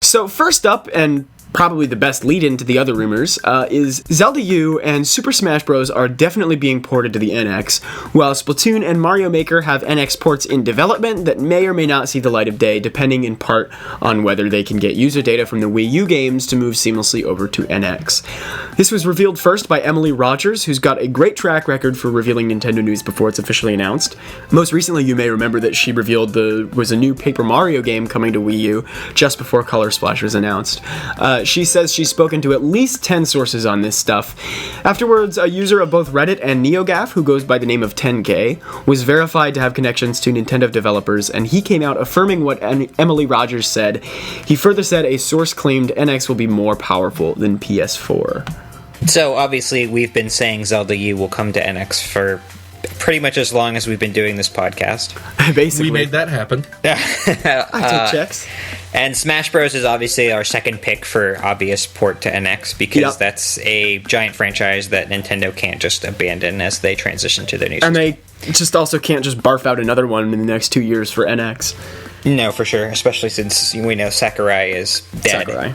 So first up, and probably the best lead-in to the other rumors, is Zelda U and Super Smash Bros. Are definitely being ported to the NX, while Splatoon and Mario Maker have NX ports in development that may or may not see the light of day, depending in part on whether they can get user data from the Wii U games to move seamlessly over to NX. This was revealed first by Emily Rogers, who's got a great track record for revealing Nintendo news before it's officially announced. Most recently, you may remember that she revealed there was a new Paper Mario game coming to Wii U just before Color Splash was announced. She says she's spoken to at least 10 sources on this stuff. Afterwards, a user of both Reddit and NeoGAF, who goes by the name of 10K, was verified to have connections to Nintendo developers, and he came out affirming what Emily Rogers said. He further said a source claimed NX will be more powerful than PS4. So, obviously, we've been saying Zelda U will come to NX for pretty much as long as we've been doing this podcast. Basically. We made that happen. I took checks. And Smash Bros. Is obviously our second pick for obvious port to NX, because that's a giant franchise that Nintendo can't just abandon as they transition to their new system. And they just also can't just barf out another one in the next 2 years for NX. No, for sure, especially since we know Sakurai is dead. Sakurai.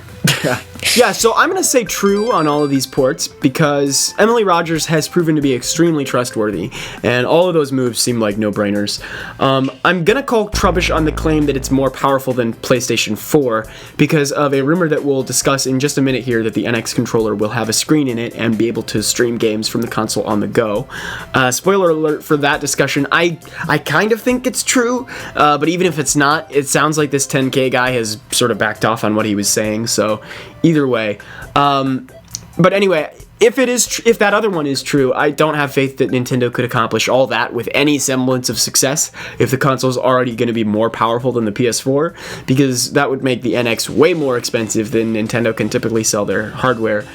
Yeah, so I'm going to say true on all of these ports because Emily Rogers has proven to be extremely trustworthy, and all of those moves seem like no-brainers. I'm going to call Trubbish on the claim that it's more powerful than PlayStation 4 because of a rumor that we'll discuss in just a minute here that the NX controller will have a screen in it and be able to stream games from the console on the go. Spoiler alert for that discussion, I kind of think it's true, but even if it's not, it sounds like this 10K guy has sort of backed off on what he was saying, so either way. But anyway, if that other one is true, I don't have faith that Nintendo could accomplish all that with any semblance of success if the console's already going to be more powerful than the PS4, because that would make the NX way more expensive than Nintendo can typically sell their hardware.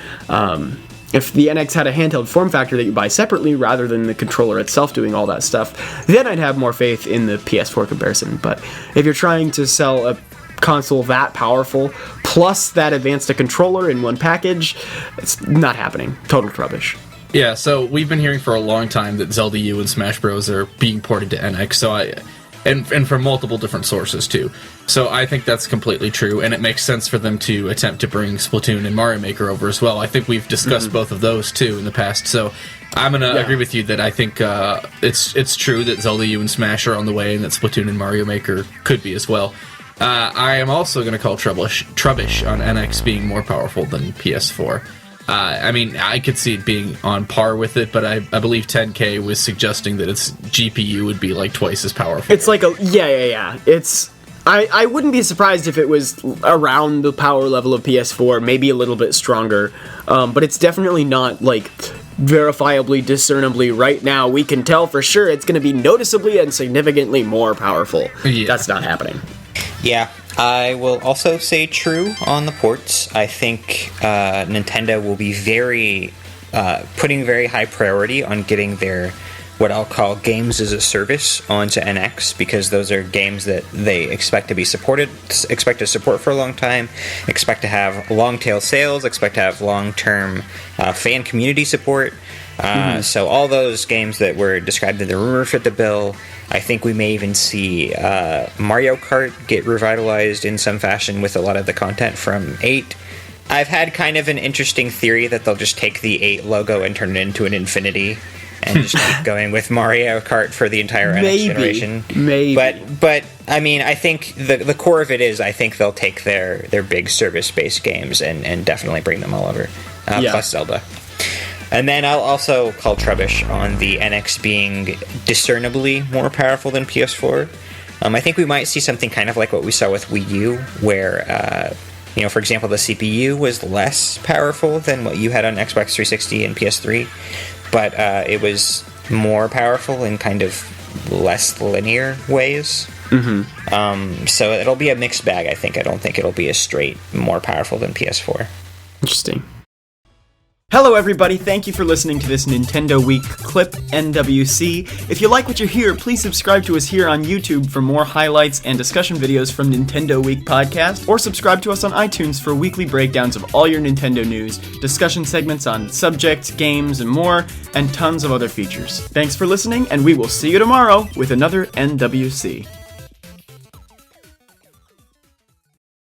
If the NX had a handheld form factor that you buy separately rather than the controller itself doing all that stuff, then I'd have more faith in the PS4 comparison. But if you're trying to sell a console that powerful plus that advanced a controller in one package, it's not happening. Total rubbish. Yeah, so we've been hearing for a long time that Zelda U and Smash Bros. Are being ported to NX, and from multiple different sources too. So I think that's completely true, and it makes sense for them to attempt to bring Splatoon and Mario Maker over as well. I think we've discussed both of those too in the past, so I'm going to agree with you that I think it's true that Zelda U and Smash are on the way, and that Splatoon and Mario Maker could be as well. I am also going to call Trubbish on NX being more powerful than PS4. I mean, I could see it being on par with it, but I believe 10K was suggesting that its GPU would be like twice as powerful. It's like It's I wouldn't be surprised if it was around the power level of PS4, maybe a little bit stronger, but it's definitely not like verifiably, discernibly right now we can tell for sure it's going to be noticeably and significantly more powerful. Yeah. That's not happening. Yeah, I will also say true on the ports. I think Nintendo will be putting very high priority on getting their, what I'll call games as a service onto NX, because those are games that they expect to support for a long time, expect to have long tail sales, expect to have long-term fan community support. So all those games that were described in the rumor fit the bill. I think we may even see Mario Kart get revitalized in some fashion with a lot of the content from 8. I've had kind of an interesting theory that they'll just take the 8 logo and turn it into an Infinity and just keep going with Mario Kart for the entire NX generation. Maybe. But I mean, I think the core of it is I think they'll take their big service-based games and definitely bring them all over, plus Zelda. And then I'll also call Trubbish on the NX being discernibly more powerful than PS4. I think we might see something kind of like what we saw with Wii U, where, for example, the CPU was less powerful than what you had on Xbox 360 and PS3, but it was more powerful in kind of less linear ways. So it'll be a mixed bag, I think. I don't think it'll be a straight more powerful than PS4. Interesting. Hello everybody, thank you for listening to this Nintendo Week Clip NWC. If you like what you hear, please subscribe to us here on YouTube for more highlights and discussion videos from Nintendo Week Podcast, or subscribe to us on iTunes for weekly breakdowns of all your Nintendo news, discussion segments on subjects, games, and more, and tons of other features. Thanks for listening, and we will see you tomorrow with another NWC.